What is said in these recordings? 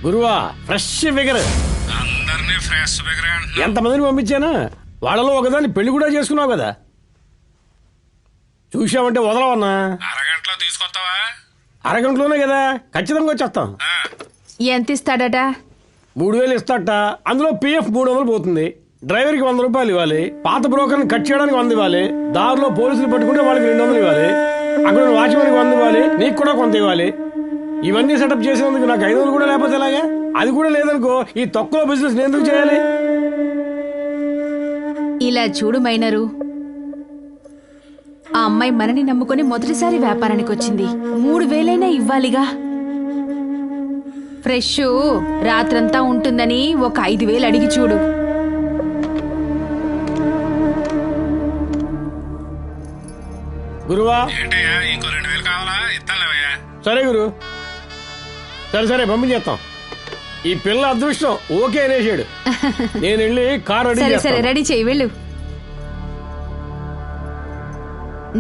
గురువా fresh figure. అందరినీ fresh figure. ఎంతమందిని పంపించానా? వాళ్ళలో ఒకదాన్ని పెళ్లి కూడా చేసుకున్నావు కదా. చూసావంటే వదలవన్నా. అరగంటలో తీసుకొస్తావా? అరగంటలోనే కదా, ఖచ్చితంగా వచ్చేస్తాం. ఎంత ఇస్తాడట? 3000 ఇస్తాట. అందులో పిఎఫ్ 300 పోతుంది. డ్రైవర్కి 100 రూపాయలు ఇవ్వాలి. పాత బ్రోకర్ని కట్ చేయడానికి 100 ఇవ్వాలి. దారిలో పోలీసులు పట్టుకుంటే వాళ్ళకి 200 ఇవ్వాలి. అక్కడ వాచ్మెన్కి 100 ఇవ్వాలి. నీకు కూడా కొంత ఇవ్వాలి. ఇవన్నీ సెటప్ చేసేందుకు నాకు 500 కూడా లేకపోతే ఎలాగా? అది కూడా లేదనుకో, ఈ తక్కువ బిజినెస్ నేను ఎందుకు చేయాలి? ఇలా చూడు మైనరు, ఆ అమ్మాయి మనని నమ్ముకొని మొదటిసారి వ్యాపారానికి వచ్చింది. 3000 ఇవ్వాలిగా. ఫ్రెష్ రాత్రంతా ఉంటుందని ఒక 5000 అడిగి చూడు. గురువా ఏంటయ్యా, ఇంకో 2000 కావాలా? ఇస్తానులేవయ్యా. సరే గురు, సరే పంపించేస్తాం. ఈ పిల్ల అదృష్టం ఓకే అనేసాడు. నేను వెళ్ళి కార్ రెడీ సరే చేస్తాను. రెడీ చెయ్యి, వెళ్ళు.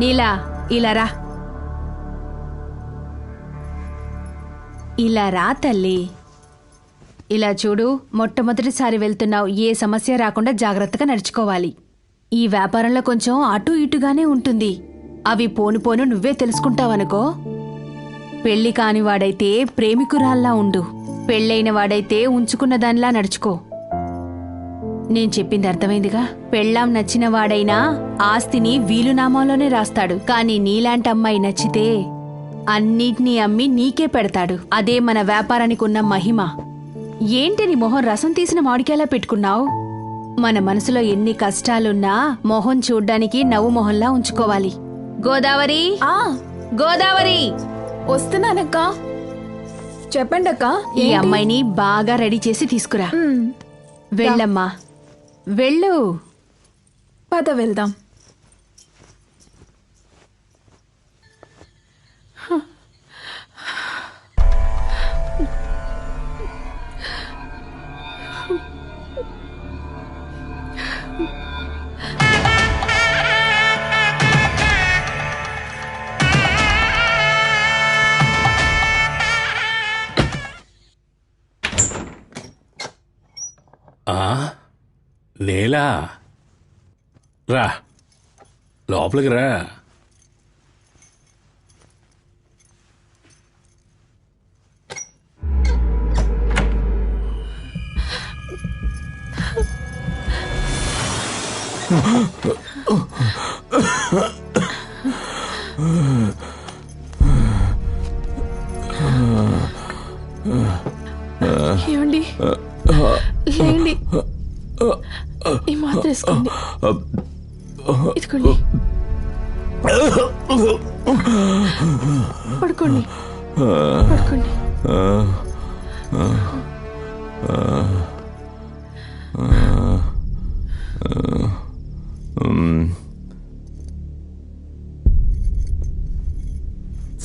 నీలా ఇలా రా. ఇలా రా తల్లి. ఇలా చూడు, మొట్టమొదటిసారి వెళ్తున్నావు. ఏ సమస్య రాకుండా జాగ్రత్తగా నడుచుకోవాలి. ఈ వ్యాపారంలో కొంచెం అటు ఇటుగానే ఉంటుంది. అవి పోను పోను నువ్వే తెలుసుకుంటావనుకో. పెళ్లి కానివాడైతే ప్రేమికురాల్లా ఉండు. పెళ్ళైన వాడైతే ఉంచుకున్న దానిలా నడుచుకో. నేను చెప్పింది అర్థమైందిగా? పెళ్ళాం నచ్చిన వాడైనా ఆస్తిని వీలునామాలోనే రాస్తాడు. కానీ నీలాంటి అమ్మాయి నచ్చితే అన్నిటినీ అమ్మి నీకే పెడతాడు. అదే మన వ్యాపారానికి ఉన్న మహిమ. ఏంటి నీ మొహం రసం తీసిన మామిడికాయలా పెట్టుకున్నావు? మన మనసులో ఎన్ని కష్టాలున్నా మొహం చూడ్డానికి నవ్వు మొహంలా ఉంచుకోవాలి. గోదావరి, గోదావరి, వస్తున్నానక్క. చెప్పండి అక్క. ఈ అమ్మాయిని బాగా రెడీ చేసి తీసుకురా. వెళ్ళమ్మా, వెళ్ళు. పద వెళ్దాం. నీలా రా, లోపలికి రా. ఏమండి, లేండి. ఈ మాత్రం వేసుకోండి. ఇదిగోండి, పడుకోండి పడుకోండి.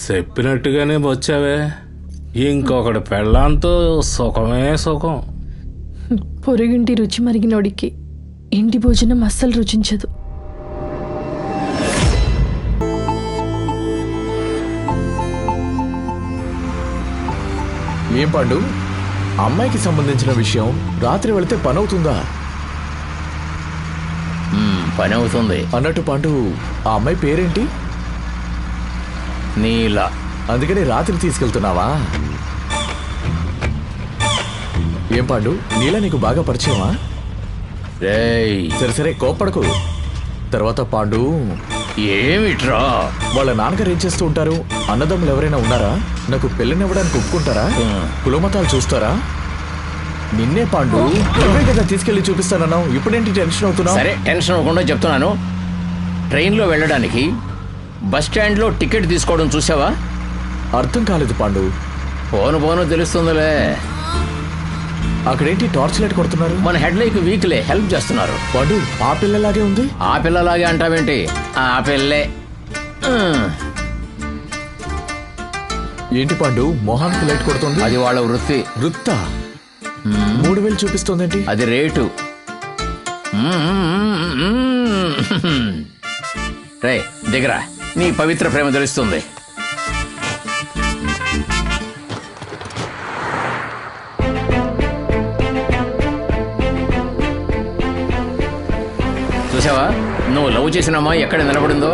చెప్పినట్టుగానే వచ్చావే. ఇంకొకటి పెళ్ళాంతో సుఖమే సుఖం. పొరుగింటి రుచి మరిగినోడికి ఇంటి భోజనం అస్సలు రుచించదు. ఏం పండు, అమ్మాయికి సంబంధించిన విషయం రాత్రి వెళితే పని అవుతుందా? పని అవుతుంది అన్నట్టు పండు, ఆ అమ్మాయి పేరేంటి? నీలా. అందుకని రాత్రి తీసుకెళ్తున్నావా? ఏం పండు, నీలా నీకు బాగా పరిచయమా? సరే కోప్పడకు. తర్వాత పాండు, ఏమిట్రా? వాళ్ళ నాన్నగారు ఏం చేస్తూ ఉంటారు? అన్నదమ్ములు ఎవరైనా ఉన్నారా? నాకు పెళ్ళనివ్వడానికి ఒప్పుకుంటారా? కులమతాలు చూస్తారా? నిన్నే పాండు, నువ్వే కదా తీసుకెళ్లి చూపిస్తానన్నావు. ఇప్పుడేంటి టెన్షన్ అవుతున్నావు? సరే, టెన్షన్ అవ్వకుండా చెప్తున్నాను. ట్రైన్లో వెళ్ళడానికి బస్ స్టాండ్లో టికెట్ తీసుకోవడం చూసావా? అర్థం కాలేదు పాండు. పోను తెలుస్తుందిలే. అక్కడేంటి టార్చ్ లైట్ కొడుతున్నారు? మన హెడ్ లైక్ వీక్లే హెల్ప్ చేస్తున్నారు. పాండు, ఆ పిల్లలాగే ఉంది. ఆ పిల్లలాగే అంటావేంటి? ఆ పిల్లే. ఏంటి పాండు, మొహానికి లైట్ కొడుతుంది? అది వాళ్ళ వృత్తి. వృత్తా? 3000 చూపిస్తోందేంటి? అది రేటు. రే దిగరా, నీ పవిత్ర ప్రేమ తెలుస్తుంది. చూసావా నువ్వు లవ్ చేసిన అమ్మాయి ఎక్కడ నిలబడిందో?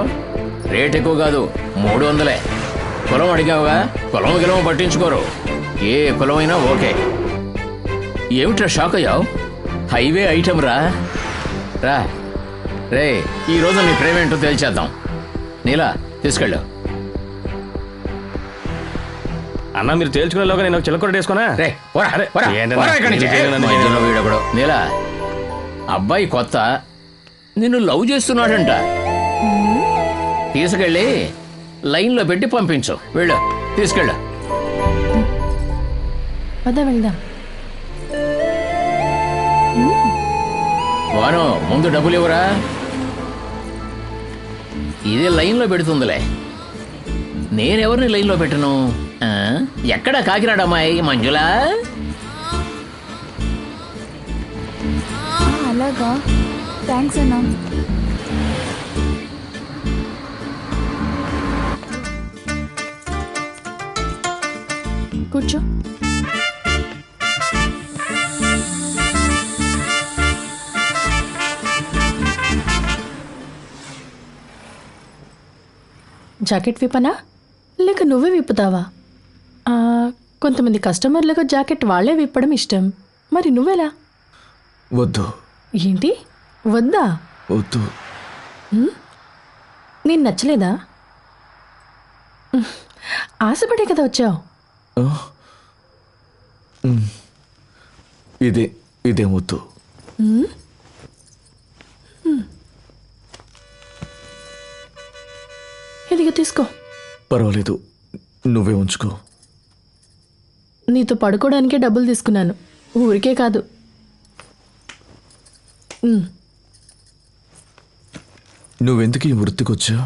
రేట్ ఎక్కువ కాదు, 300. కులం అడిగావుగా, కులం గిలం పట్టించుకోరు, ఏ కులమైనా ఓకే. ఏమిట్రా షాక్ అయ్యావు? హైవే ఐటమ్ రా. రా రే, ఈరోజు నీ ప్రేమేంటో తేల్చేద్దాం. నీలా తీసుకెళ్ళు. అన్న మీరు తేల్చుకునేలోగా నేను చిలకొట్టు వేసుకున్నా. రే పోరా, పోరా, పోరా ఇక్కడి నుంచి. మధ్యలో వీడొకడు. నీలా, అబ్బాయి కొత్త, నిన్ను లవ్ చేస్తున్నాడంట. తీసుకెళ్ళి లైన్లో పెట్టి పంపించు. వెళ్ళు, తీసుకెళ్ళు. పద వెళ్దాం. వాను ముందు డబ్బులు ఇవ్వరా, ఇదే లైన్లో పెడుతుందిలే. నేనెవరిని లైన్లో పెట్టను? ఎక్కడ కాకినాడ అమ్మాయి మంజులా? అలాగా, థ్యాంక్స్ అన్నా. కూర్చో. జాకెట్ విప్పనా లేక నువ్వే విప్పుతావా? కొంతమంది కస్టమర్లకు జాకెట్ వాళ్ళే విప్పడం ఇష్టం, మరి నువ్వెలా? వద్దు. ఏంటి వద్దా? వద్దు. నేను నచ్చలేదా? ఆశపడే కదా వచ్చావు. ఇదే వద్దు. ఇదిగా తీసుకో. పర్వాలేదు, నువ్వే ఉంచుకో. నీతో పడుకోవడానికే డబ్బులు తీసుకున్నాను, ఊరికే కాదు. నువ్వెందుకు ఈ వృత్తికొచ్చా?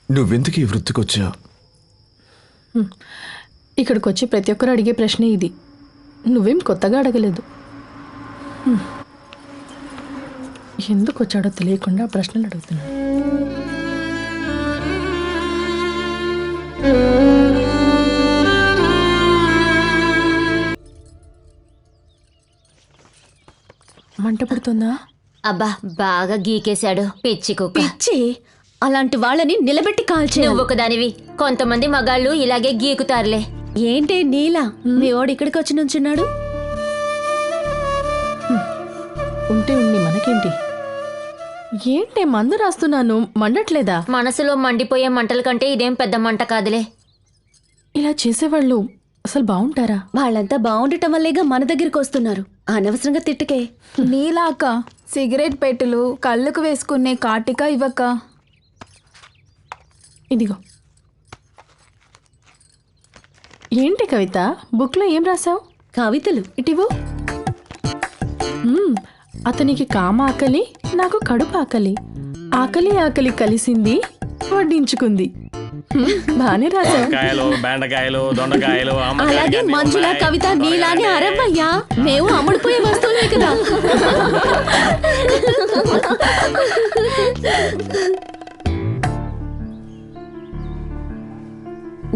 నువ్వెందుకు ఈ వృత్తికొచ్చా? ఇక్కడికి వచ్చి ప్రతి ఒక్కరు అడిగే ప్రశ్నే ఇది. నువ్వేం కొత్తగా అడగలేదు. ఎందుకు వచ్చాడో తెలియకుండా ప్రశ్నలు అడుగుతున్నాడు. మంట పుడుతుందా? అబ్బా బాగా గీకేశాడు పిచ్చి కుక్క. పిచ్చి, అలాంటి వాళ్ళని నిలబెట్టి కాల్చే. నువ్వు ఒకదానివి, కొంతమంది మగాళ్ళు ఇలాగే గీకుతారులే. ఏంటే నీలా, మీ వాడు ఇక్కడికి వచ్చి నుంచున్నాడు. ఉంటే ఉండి మనకేంటి? ఏంటే మందు రాస్తున్నాను, మండట్లేదా? మనసులో మండిపోయే మంటల కంటే ఇదేం పెద్ద మంట కాదులే. ఇలా చేసేవాళ్ళు అసలు బాగుంటారా? వాళ్ళంతా బాగుండటం వల్లేగా మన దగ్గరికి వస్తున్నారు. అనవసరంగా తిట్టుకే. నీలాక సిగరెట్ పెట్టెలు కళ్ళకు వేసుకునే కాటిక ఇవ్వక. ఇదిగో. ఏంటి కవిత, బుక్లో ఏం రాసావు? కవితలు ఇటివు. అతనికి కామ ఆకలి, నాకు కడుపు ఆకలి, ఆకలి ఆకలి కలిసింది, వడ్డించుకుంది. బానే రాసావు. కాయలు, బెండకాయలు, దొండకాయలు. అలాగే మంజుల, కవిత, నీలానే అరవయ్యా. మేము అమ్ముడుపోయే వస్తువులే కదా.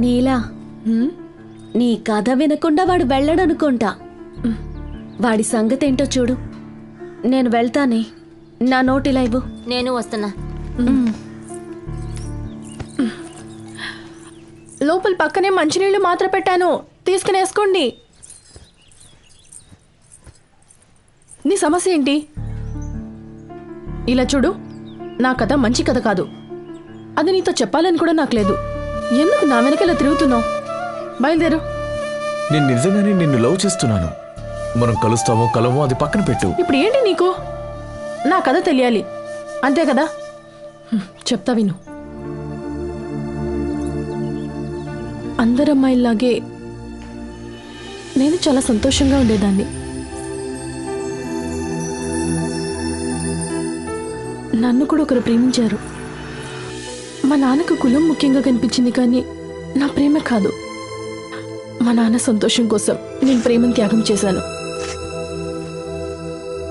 నీలా, నీ కథ వినకుండా వాడు వెళ్ళడనుకుంటా. వాడి సంగతి ఏంటో చూడు. నేను వెళ్తానే, నా నోటిలా ఇవ్వు. నేను వస్తున్నా. లోపల పక్కనే మంచినీళ్ళు మాత్ర పెట్టాను, తీసుకునేసుకోండి. నీ సమస్య ఏంటి? ఇలా చూడు, నా కథ మంచి కథ కాదు. అది నీతో చెప్పాలని కూడా నాకు లేదు. ఎందుకు నా వెనకాల తిరుగుతున్నావు? బయలుదేరు. నేను నిజంగానే నిన్ను లవ్ చేస్తున్నాను. మనం కలుస్తామో కలవో అది పక్కన పెట్టు. ఇప్పుడు ఏంటి నీకు? నా కథ తెలియాలి, అంతే కదా? చెప్తా విను. అందరమ్మాయిలాగే నేను చాలా సంతోషంగా ఉండేదాన్ని. నన్ను కూడా ఒకరు ప్రేమించారు. మా నాన్నకు కులం ముఖ్యంగా కనిపించింది, కానీ నా ప్రేమ కాదు. మా నాన్న సంతోషం కోసం నేను ప్రేమను త్యాగం చేశాను.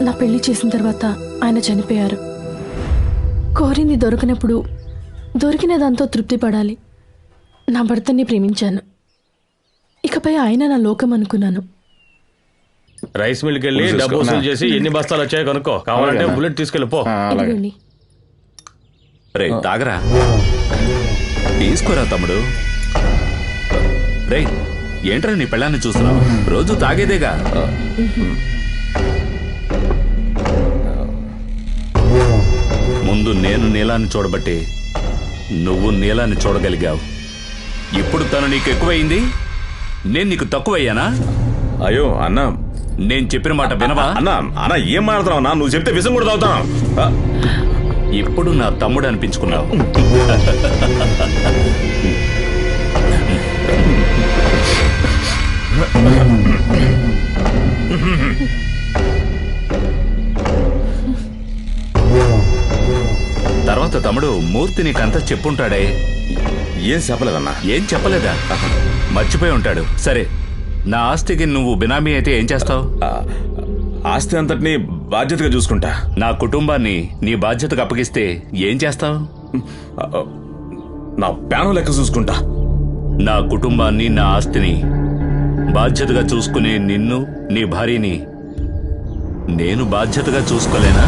నా పెళ్లి చేసిన తర్వాత ఆయన చనిపోయారు. కోరింది దొరకనప్పుడు దొరికిన దాంతో తృప్తి పడాలి. నా భర్తని ప్రేమించాను. ఇకపై ఆయన నా లోకం అనుకున్నాను. రైస్ మిల్కి వెళ్ళి డబ్బు వసూలు చేసి ఎన్ని బస్తాలు వచ్చాయో కనుక్కో. కావాలంటే బుల్లెట్ తీసుకెళ్ళిపో. ఇదిగోండి. రే తాగరా, తీసుకోరా తమ్ముడు. రే ఏంట్రా నీ పెళ్ళాన్ని చూస్తున్నావు? రోజు తాగేదేగా. ముందు నేను నీలాన్ని చూడబట్టి నువ్వు నీలాన్ని చూడగలిగావు. ఇప్పుడు తను నీకు ఎక్కువైంది, నేను నీకు తక్కువయ్యానా? అయ్యో అన్న, నేను చెప్పిన మాట వినవా? అన్న ఏం మాట్లాడుతున్నావు అన్న? నువ్వు చెప్తే విషం కూడా తాగుతాను. ఇప్పుడు నా తమ్ముడు అనిపించుకున్నావు. తర్వాత తమ్ముడు మూర్తి నీకంతా చెప్పుంటాడే. ఏం చెప్పలేదన్నా. ఏం చెప్పలేదా? మర్చిపోయి ఉంటాడు. సరే, నా ఆస్తికి నువ్వు బినామీ అయితే ఏం చేస్తావు? ఆస్తి అంతటిని బాధ్యతగా చూసుకుంటా. నా కుటుంబాన్ని నీ బాధ్యతకు అప్పగిస్తే ఏం చేస్తావు? నా ప్యాను లెక్క చూసుకుంటా. నా కుటుంబాన్ని, నా ఆస్తిని బాధ్యతగా చూసుకునే నిన్ను, నీ భార్యని నేను బాధ్యతగా చూసుకోలేనా?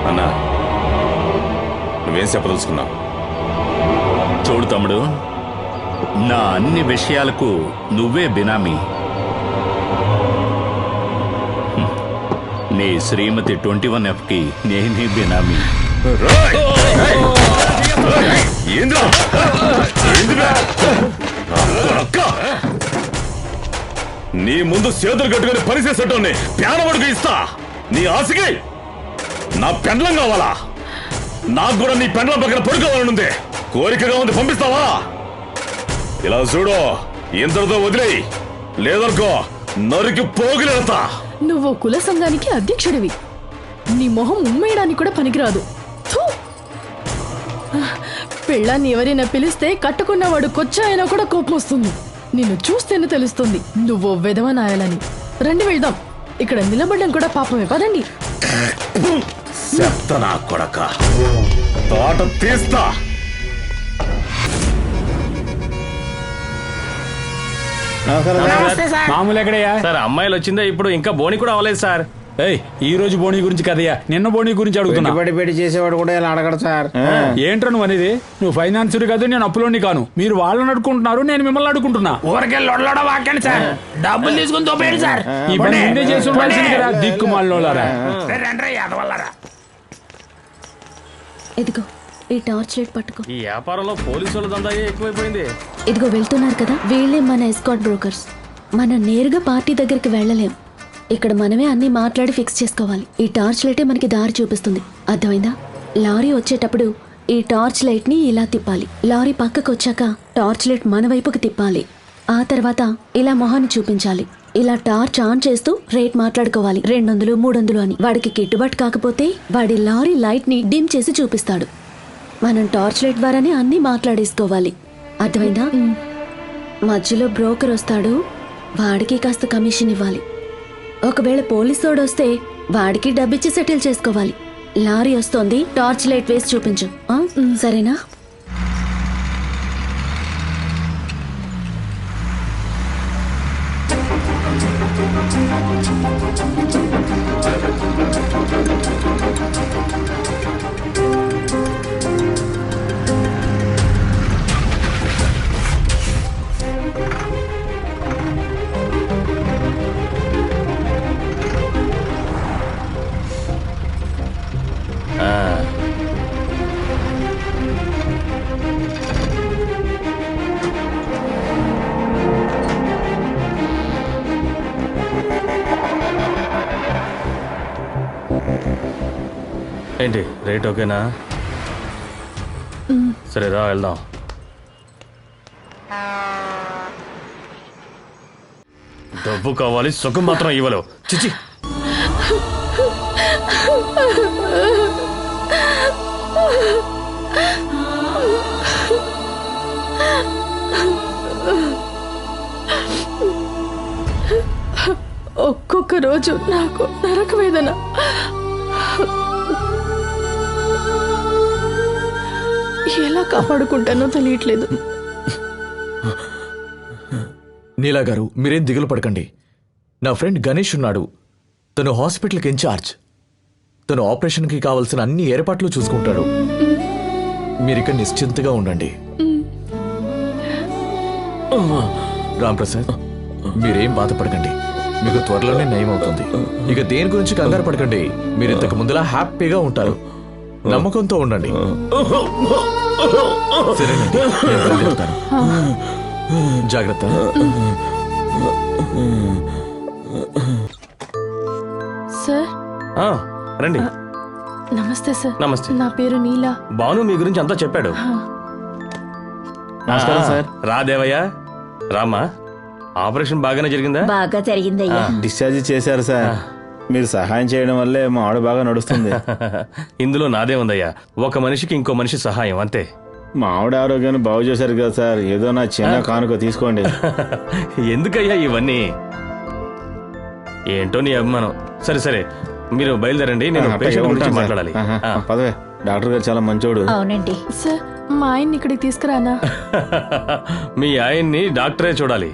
అన్నా, నువ్వేం చెప్పదలుచుకున్నావు? చూడు తమ్ముడు, నా అన్ని విషయాలకు నువ్వే బినామీ. నీ శ్రీమతి 21F కి నేనే బినామీ. నీ ముందు చేతులు కట్టుకుని పనిచేసేటోని ప్యానవడుకు ఇస్తా. నీ ఆశకి నా పెండ్లం కావాలా? నాకు కూడా నీ పెండ్లం పక్కన పడుకోవాలనుంది. కోరికగా ఉంది, పంపిస్తావా? ఇలా చూడు, ఇంతటితో వదిలేయి, లేదనుకో నరికి పోగులేస్తా. నువ్వు కుల సంఘానికి అధ్యక్షుడివి. నీ మొహం ఉమ్మేయడానికి కూడా పనికిరాదు. థూ! పెళ్ళాన్ని ఎవరైనా పిలిస్తే కట్టుకున్నవాడు కొచ్చాయనా కూడా కోపం వస్తుంది. నిన్ను చూస్తేనే తెలుస్తుంది నువ్వు వెధవనాయాలని. రండి వెళ్దాం. ఇక్కడ నిలబడడం కూడా పాపమే. పదండి. చెప్తా కొడక, తోట తీస్తా. మామూలు ఎక్కడయ్యా సార్? అమ్మాయిలు వచ్చిందే ఇప్పుడు, ఇంకా బోని కూడా అవ్వలేదు సార్. ఈ రోజు బోని గురించి కదయ్యా, నిన్న బోని గురించి అడుగుతున్నా. పెట్టి చేసేవాడు కూడా ఇలా అడగడు సార్. ఏంట్రా నువ్వు అనేది? నువ్వు ఫైనాన్సర్ కాదు, నేను అప్పులోని కాను. మీరు వాళ్ళని అడుకుంటున్నారు, నేను మిమ్మల్ని అడుకుంటున్నా. ఊరికెళ్ళి వాక్యండి సార్, డబ్బులు తీసుకుని తోపేయండి సార్. ఈ పని ముందే చేసి ఉండాల్సింది కదా, దిక్కుమాలినోళ్ళారా. ఇదిగో ఈ టార్చ్ లైట్ పట్టుకో. ఈ వ్యాపారంలో పోలీసుల దందా ఎక్కువైపోయింది. ఇదిగో వెళ్తున్నారు కదా, వీళ్ళే మన ఎస్కాట్ బ్రోకర్స్. మనం నేరుగా పార్టీ దగ్గరికి వెళ్ళలేం. ఇక్కడ మనమే అన్ని మాట్లాడి ఫిక్స్ చేసుకోవాలి. ఈ టార్చ్ లైటే మనకి దారి చూపిస్తుంది, అర్థమైందా? లారీ వచ్చేటప్పుడు ఈ టార్చ్ లైట్ ని ఇలా తిప్పాలి. లారీ పక్కకు వచ్చాక టార్చ్ లైట్ మన వైపుకి తిప్పాలి. ఆ తర్వాత ఇలా మొహాన్ని చూపించాలి. ఇలా టార్చ్ ఆన్ చేస్తూ రేట్ మాట్లాడుకోవాలి. 200, 300 అని. వాడికి గిట్టుబాటు కాకపోతే వాడి లారీ లైట్ ని డిమ్ చేసి చూపిస్తాడు. మనం టార్చ్ లైట్ ద్వారానే అన్ని మాట్లాడేసుకోవాలి, అర్థమైందా? మధ్యలో బ్రోకర్ వస్తాడు, వాడికి కాస్త కమిషన్ ఇవ్వాలి. ఒకవేళ పోలీసోడు వస్తే వాడికి డబ్బిచ్చి సెటిల్ చేసుకోవాలి. లారీ వస్తోంది, టార్చ్ లైట్ వేసి చూపించు, సరేనా? ఏంటి రేట్ ఓకేనా? సరే రా వెళ్దాం. డబ్బు కావాలి, సుఖం మాత్రం ఇవ్వలేవు. చిచి, ఒక్కొక్క రోజు నాకు నరక వేదన. ఎలా కాపాడుకుంటానో తెలియట్లేదు. నీలా గారు మీరేం దిగులు పడకండి. నా ఫ్రెండ్ గణేష్ ఉన్నాడు, తను హాస్పిటల్కి ఇన్ఛార్జ్. తను ఆపరేషన్కి కావాల్సిన అన్ని ఏర్పాట్లు చూసుకుంటాడు. మీరిక నిశ్చింతగా ఉండండి. రాంప్రసాద్, మీరేం బాధపడకండి, మీకు త్వరలోనే నయం అవుతుంది. ఇక దేని గురించి కంగారు పడకండి. మీరు ఇంతకు ముందులా హ్యాపీగా ఉంటారు. నమ్మకంతో ఉండండి. సరేనండి, నేను బయలుదేరుతాను. జాగ్రత్త. సార్ రండి. నమస్తే సార్. నమస్తే. నా పేరు నీలా. భాను మీ గురించి అంతా చెప్పాడు. నమస్కారం సార్. రాదేవయ్య, రామా. ఆపరేషన్ బాగానే జరిగిందా? బాగా జరిగిందయ్యా. డిశ్చార్జ్ చేశారు సార్. మీరు సహాయం చేయడం వల్లే మా ఆవిడ బాగా నడుస్తుంది. ఇందులో నాదే ఉందయ్యా. ఒక మనిషికి ఇంకో మనిషి సహాయం, అంతే. మా ఆవిడ ఆరోగ్యాన్ని బాగు చేశారు కదా సార్, ఏదో నా చిన్న కానుక తీసుకోండి. ఎందుకయ్యా ఇవన్నీ? ఏంటో నీ అభిమానం. సరే సరే, మీరు బయలుదేరండి, నేను పేషెంట్ గురించి మాట్లాడాలి. పదవే, డాక్టర్ గారు చాలా మంచోడు. అవునండి. సార్, మా ఆయన్ని ఇక్కడికి తీసుకురానా? మీ ఆయన్ని డాక్టరే చూడాలి,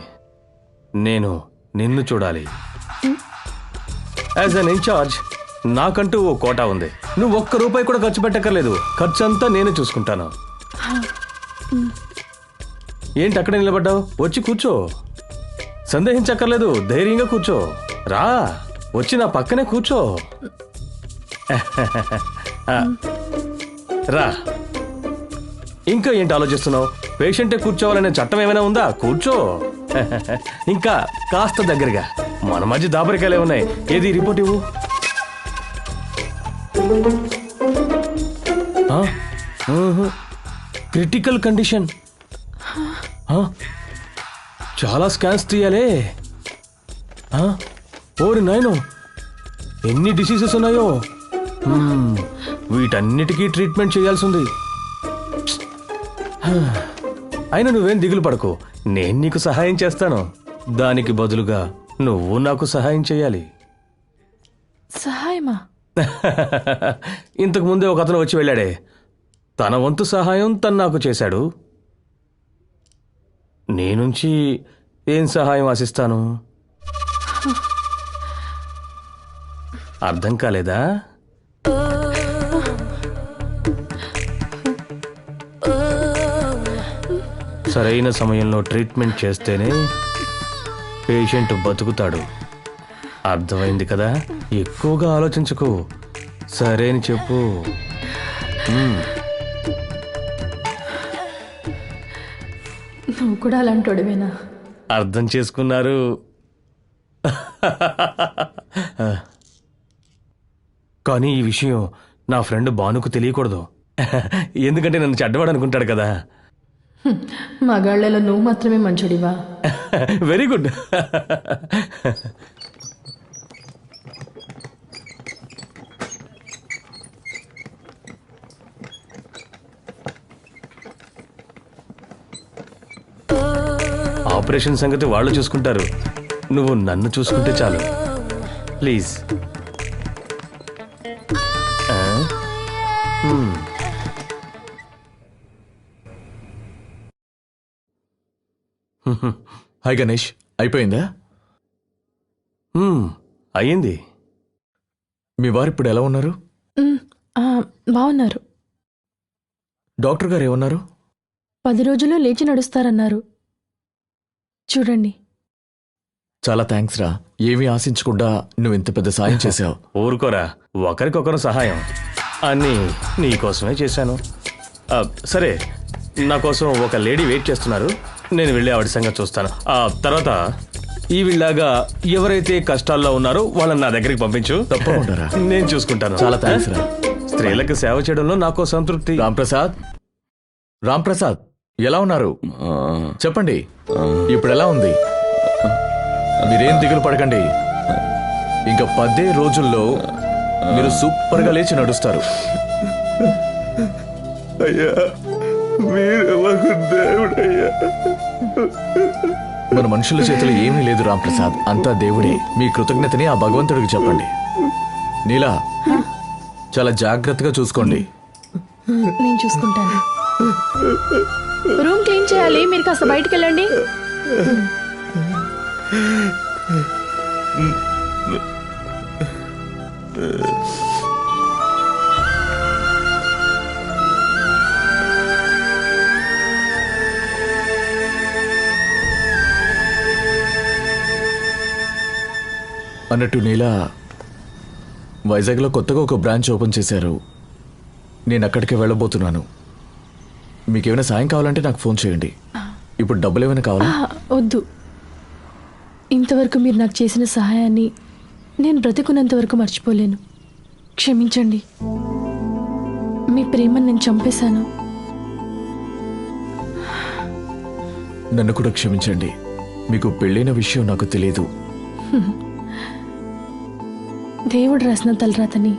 నేను నిన్ను చూడాలి. యాజ్ అన్ ఇన్ఛార్జ్ నాకంటూ ఓ కోటా ఉంది. నువ్వు ఒక్క రూపాయి కూడా ఖర్చు పెట్టక్కర్లేదు. ఖర్చు అంతా నేనే చూసుకుంటాను. ఏంటి అక్కడ నిలబడ్డావు? వచ్చి కూర్చో. సందేహించక్కర్లేదు, ధైర్యంగా కూర్చో. రా, వచ్చి నా పక్కనే కూర్చో. రా. ఇంకా ఏంటి ఆలోచిస్తున్నావు? పేషెంటే కూర్చోవాలనే చట్టం ఏమైనా ఉందా? కూర్చో. ఇంకా కాస్త దగ్గరగా. మన మధ్య దాబరికాయలే ఉన్నాయి. ఏది రిపోర్ట్ ఇవ్వు. Critical condition. చాలా స్కాన్స్ తీయాలే. ఓరి నాయనో, ఎన్ని డిసీజెస్ ఉన్నాయో. వీటన్నిటికీ ట్రీట్మెంట్ చేయాల్సి ఉంది. అయినా నువ్వేం దిగులు పడకు, నేను నీకు సహాయం చేస్తాను. దానికి బదులుగా నువ్వు నాకు సహాయం చేయాలి. సహాయమా? ఇంతకు ముందే ఒక అతను వచ్చి వెళ్ళాడే, తన వంతు సహాయం తను నాకు చేశాడు. నీ నుంచి ఏం సహాయం ఆశిస్తాను? అర్థం కాలేదా? సరైన సమయంలో ట్రీట్మెంట్ చేస్తేనే పేషెంట్ బతుకుతాడు. అర్థమైంది కదా? ఎక్కువగా ఆలోచించకు, సరే అని చెప్పు. నువ్వు కూడా అలాంటోడివేనా? అర్థం చేసుకున్నారు. కానీ ఈ విషయం నా ఫ్రెండ్ భానుకు తెలియకూడదు. ఎందుకంటే నన్ను చెడ్డవాడు అనుకుంటాడు కదా. మగాళ్లలో నువ్వు మాత్రమే మంచోడివా? Very good. ఆపరేషన్ సంగతి వాళ్ళు చూసుకుంటారు, నువ్వు నన్ను చూసుకుంటే చాలు. ప్లీజ్. హాయ్ గణేష్, అయిపోయిందా? అయ్యింది. మీ వారు ఇప్పుడు ఎలా ఉన్నారు? బాగున్నారు. డాక్టర్ గారు ఏమన్నారు? 10 రోజుల్లో లేచి నడుస్తారన్నారు. చూడండి. చాలా థ్యాంక్స్ రా, ఏమీ ఆశించకుండా నువ్వు ఇంత పెద్ద సాయం చేశావు. ఊరుకోరా, ఒకరికొకరు సహాయం అన్నీ నీకోసమే చేశాను. సరే, నా కోసం ఒక లేడీ వెయిట్ చేస్తున్నారు, నేను వెళ్ళి ఆవిడ సంగతి చూస్తాను. తర్వాత ఈవిళ్ళగా ఎవరైతే కష్టాల్లో ఉన్నారో వాళ్ళని నా దగ్గరికి పంపించు. తప్పకుండా నేను చూసుకుంటాను. చాలా థ్యాంక్స్ రా. స్త్రీలకు సేవ చేయడంలో నాకు సంతృప్తి. రాంప్రసాద్ ఎలా ఉన్నారు చెప్పండి. ఇప్పుడు ఎలా ఉంది? మీరేం దిగులు పడకండి, ఇంకా 10 రోజుల్లో మీరు సూపర్ గా లేచి నడుస్తారు. అయ్యా, మీరు దేవుడయ్యా. మన మనుషుల చేతిలో ఏమీ లేదు రాంప్రసాద్, అంతా దేవుడే. మీ కృతజ్ఞతని ఆ భగవంతుడికి చెప్పండి. నీలా, చాలా జాగ్రత్తగా చూసుకోండి. నేను చూసుకుంటాను. రూమ్ క్లీన్ చేయాలి, మీరు కాస్త బయటికి వెళ్ళండి. అన్నట్టు నీలా, వైజాగ్లో కొత్తగా ఒక బ్రాంచ్ ఓపెన్ చేశారు. నేను అక్కడికి వెళ్ళబోతున్నాను. మీకేమైనా సాయం కావాలంటే నాకు ఫోన్ చేయండి. ఇప్పుడు డబ్బులు ఏమైనా కావాలా? వద్దు. ఇంతవరకు మీరు నాకు చేసిన సహాయాన్ని నేను బ్రతికున్నంత వరకు మర్చిపోలేను. క్షమించండి. మీ ప్రేమను నేను చంపేశాను. నన్ను కూడా క్షమించండి. మీకు పెళ్ళైన విషయం నాకు తెలియదు. దేవుడు రాసిన తలరాతని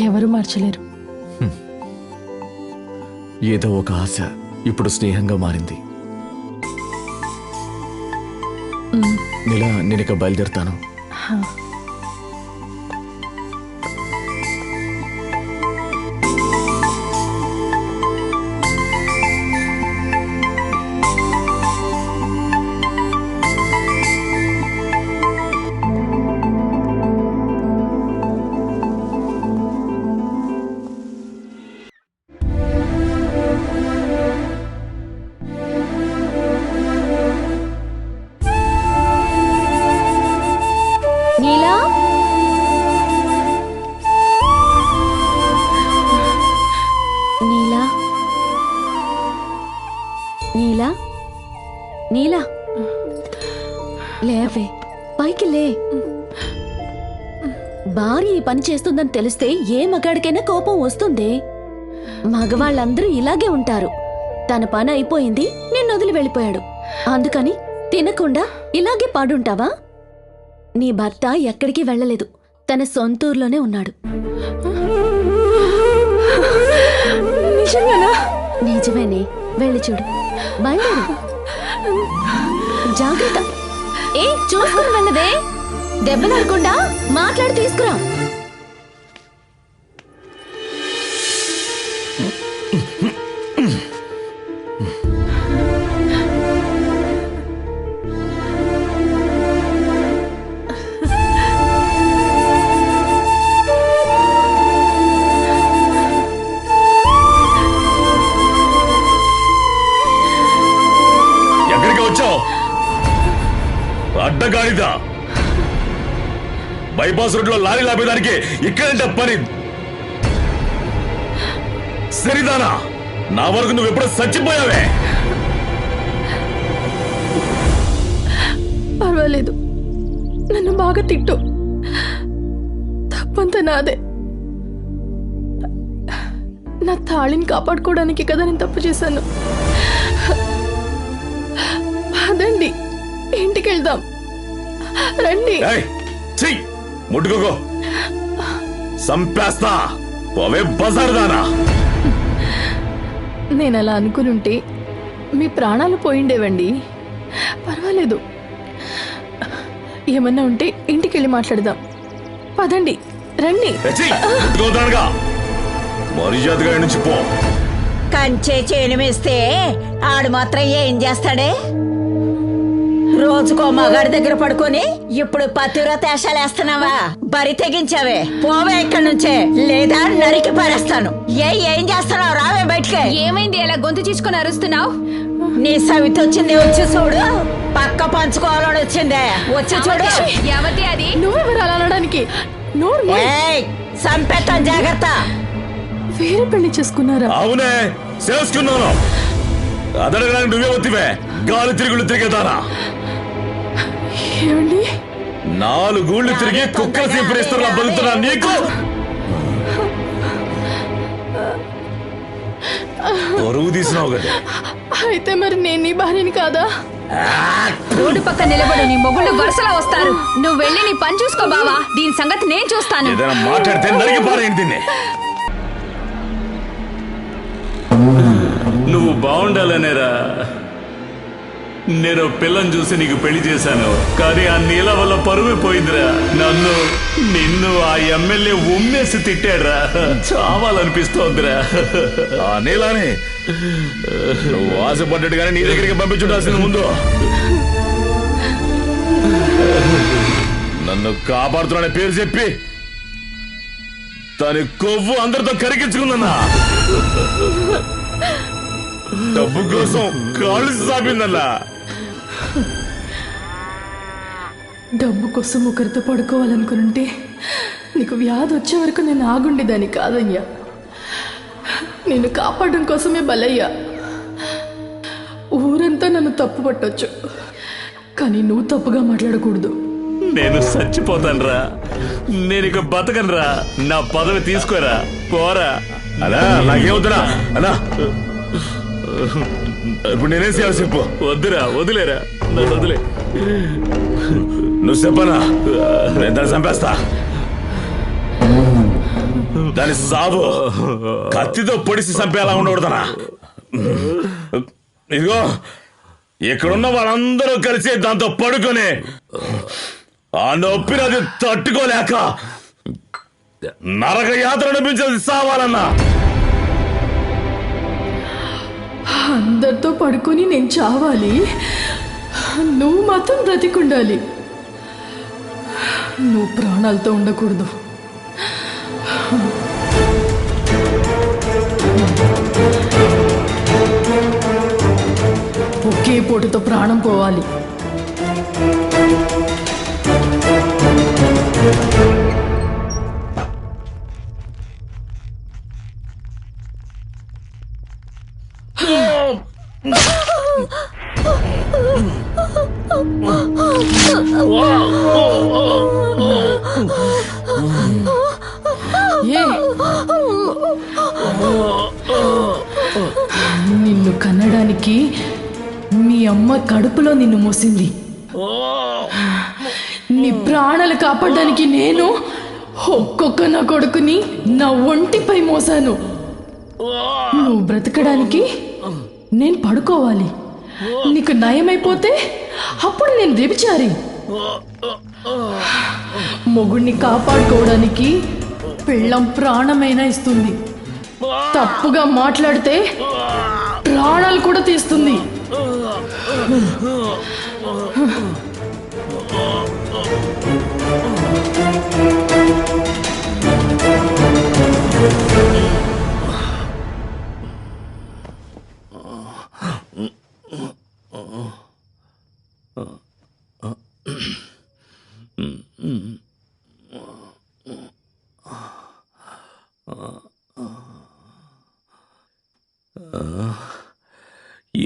ఎవరు మార్చలేరు. ఏదో ఒక ఆశ ఇప్పుడు స్నేహంగా మారింది. నీలా, నేను ఇక బయలుదేరుతాను. నీలా, నీలా, నీలా, నీలా, లేవే, పైకి లే. భార్య ఈ పని చేస్తుందని తెలిస్తే ఏ మగాడికైనా కోపం వస్తుంది. మగవాళ్ళందరూ ఇలాగే ఉంటారు. తన పని అయిపోయింది, నిన్ను వదిలి వెళ్ళిపోయాడు. అందుకని తినకుండా ఇలాగే పాడుంటావా? నీ భర్త ఎక్కడికి వెళ్ళలేదు, తన సొంతూరులోనే ఉన్నాడు. నిజమేనే, వెళ్ళి చూడు. బయలుదేరు. జాగ్రత్త. ఏ, చూసుకుని వెళ్ళవే. దెబ్బలాడకుండా మాట్లాడి తీసుకురా. అడ్డగాడిదా, బైపాస్ రోడ్ లో లారీ లాపేదానికి ఇక్కడంటే పని సరిదానా? నా వరకు నువ్వు ఎప్పుడో చచ్చిపోయావే. పర్వాలేదు, నన్ను బాగా తిట్టు. తప్పంతా నాదే. నా తాళిని కాపాడుకోవడానికి కదా నేను తప్పు చేశాను. పదండి, ఇంటికి వెళ్దాం. రండి. ముట్టుకోకో, సంపేస్తా. పోవే బజార్దానా. నేను అలా అనుకుని ఉంటే మీ ప్రాణాలు పోయిండేవండి. పర్వాలేదు, ఏమన్నా ఉంటే ఇంటికి వెళ్ళి మాట్లాడదాం. పదండి, రండి. మర్యాదగా నుంచి పో. కంచే చేనుమేస్తే ఆడు మాత్రం ఏం చేస్తాడే? రోజుకో మగాడి దగ్గర పడుకొని ఇప్పుడు పతివ్రతేషాలు వేస్తున్నావా? బరి తెగించావే, పోవే ఇక్కడి నుంచే, లేదా నరికి పారేస్తాను. ఏం చేస్తున్నావు? రావే బయటికి. ఏమైంది ఎలా గొంతు తీసుకుని అరుస్తున్నావు? నీ సవితి వచ్చింది, వచ్చి చూడు. పక్క పంచుకోవాలని వచ్చిందే, వచ్చి చూడు. ఎవరి అది? నువ్వెవరు అలా అనడానికి? సంపెట్టాను, జాగ్రత్త. వేరే పెళ్లి చేసుకున్నారా? అవునే, చేసుకున్నాను. అదడగడానికి నువ్వే వత్తివే, గాలి తిరుగుళ్ళు తిరిగేదానా? ఏమండి, 4 గూళ్ళు తిరిగి కుక్కల సింపరిస్తున్నా బతుకుతున్నా నీకు? బరువు తీసినావు కదా. అయితే మరి నేను నీ భార్యని కాదా? రోడ్డు పక్క నిలబడు, నీ మొగుళ్ళు వరుసలా వస్తారు. నువ్వు వెళ్ళి నీ పని చూసుకో బావా, దీని సంగతి నేను చూస్తాను. ఏదైనా మాట్లాడితే నరికి పారేయండి దీన్ని. నువ్వు బాగుండాలనేరా నేను పిల్లని చూసి నీకు పెళ్లి చేశాను. కానీ ఆ నీళ్ళ వల్ల పరువు పోయిందిరా. నిన్ను ఆ ఎమ్మెల్యే ఉమ్మేసి తిట్టాడ్రా. చావాలనిపిస్తోందిరా. ఆ నీలాని నువ్వు ఆశపడ్డట్టుగానే నీ దగ్గరికి పంపించుండాల్సింది. ముందు నన్ను కాపాడుతున్న పేరు చెప్పి తన కొవ్వు అందరితో కరిగించుకుందన్నా. డబ్బు కోసం కాళ్ళు సాపిందన్నా. డబ్బు కోసం ఒకరితో పడుకోవాలనుకుంటే నీకు వ్యాధి వచ్చే వరకు నేను ఆగుండేదాన్ని కాదయ్యా. నిన్ను కాపాడడం కోసమే బలయ్యా. ఊరంతా నన్ను తప్పు పట్టొచ్చు, కానీ నువ్వు తప్పుగా మాట్లాడకూడదు. నేను చచ్చిపోతానురా, నేను ఇక బతకనురా. నా పదవి తీసుకోరా, పోరా. అలా నాకేమవుతురా అలా. ఇప్పుడు నేనేం చేయాలి చెప్పు. వద్దురా, వదిలేరా, నన్ను వదిలే. నువ్వు చెప్పనా, నేను దాన్ని చంపేస్తా. దాని సాగు కత్తితో పొడిసి చంపేలా ఉండకూడదనా. ఇదిగో ఇక్కడున్న వాళ్ళందరూ కలిసి దాంతో పడుకొని ఆ నొప్పిని అది తట్టుకోలేక నరక యాత్ర అనిపించేది సావాలన్నా. అందరితో పడుకొని నేను చావాలి, నువ్వు మాత్రం బ్రతికుండాలి. నువ్వు ప్రాణాలతో ఉండకూడదు. ఒకే పూటతో ప్రాణం పోవాలి. నిన్ను కనడానికి మీ అమ్మ కడుపులో నిన్ను మోసింది. నీ ప్రాణాలు కాపాడడానికి నేను ఒక్కొక్క నా కొడుకుని నా ఒంటిపై మోసాను. నువ్వు బ్రతకడానికి నేను పడుకోవాలి. నీకు నయమైపోతే అప్పుడు నేను వ్యభిచారి. మొగుడిని కాపాడుకోవడానికి పెళ్ళం ప్రాణమైనా ఇస్తుంది. తప్పుగా మాట్లాడితే ప్రాణాలు కూడా తీస్తుంది.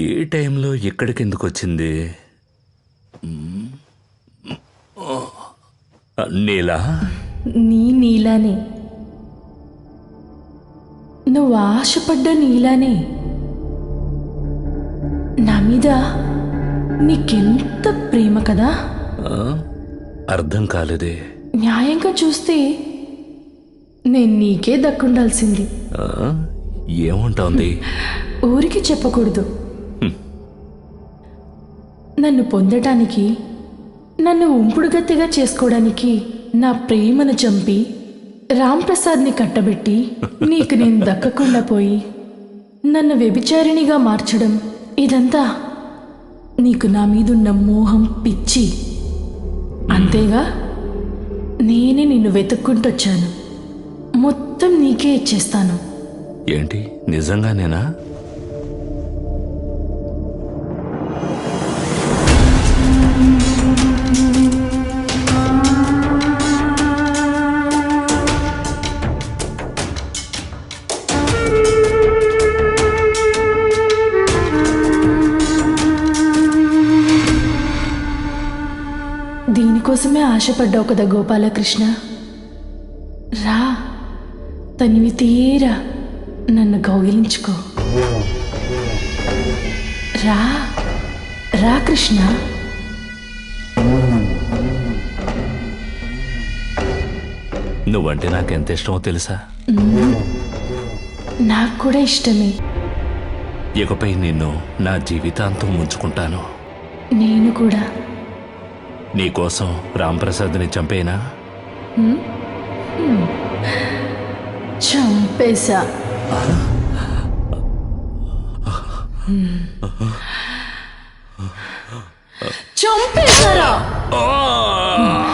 ఏ టైంలో ఎక్కడికి ఎందుకు వచ్చింది? నీలా? నీలానే, నువ్వు ఆశపడ్డ నీలానే. నా మీద నీకెంత ప్రేమ కదా. అర్థం కాలేదే. న్యాయంగా చూస్తే నేను నీకే దక్కుండాల్సింది. ఏముంటోంది? ఊరికి చెప్పకూడదు. నన్ను పొందటానికి, నన్ను ఉంపుడుగత్తెగా చేసుకోవడానికి నా ప్రేమను చంపి రాంప్రసాద్ని కట్టబెట్టి నీకు నేను దక్కకుండా పోయి నన్ను వ్యభిచారిణిగా మార్చడం, ఇదంతా నీకు నా మీదున్న మోహం, పిచ్చి. అంతేగా? నేనే నిన్ను వెతుక్కుంటొచ్చాను. మొత్తం నీకే ఇచ్చేస్తాను. ఏంటి, నిజంగానేనా? దీనికోసమే ఆశపడ్డావు కదా గోపాలకృష్ణ. రా, తనివి తీరా నన్ను కౌగిలించుకో. రా రా కృష్ణ. నువ్వంటే నాకెంత ఇష్టమో తెలుసా? నాకు కూడా ఇష్టమే. ఇకపై నిన్ను నా జీవితాంతం ముంచుకుంటాను. నేను కూడా. నీకోసం రాంప్రసాద్ని చంపేనా? చంపేశా. చంపేశారా? ఆ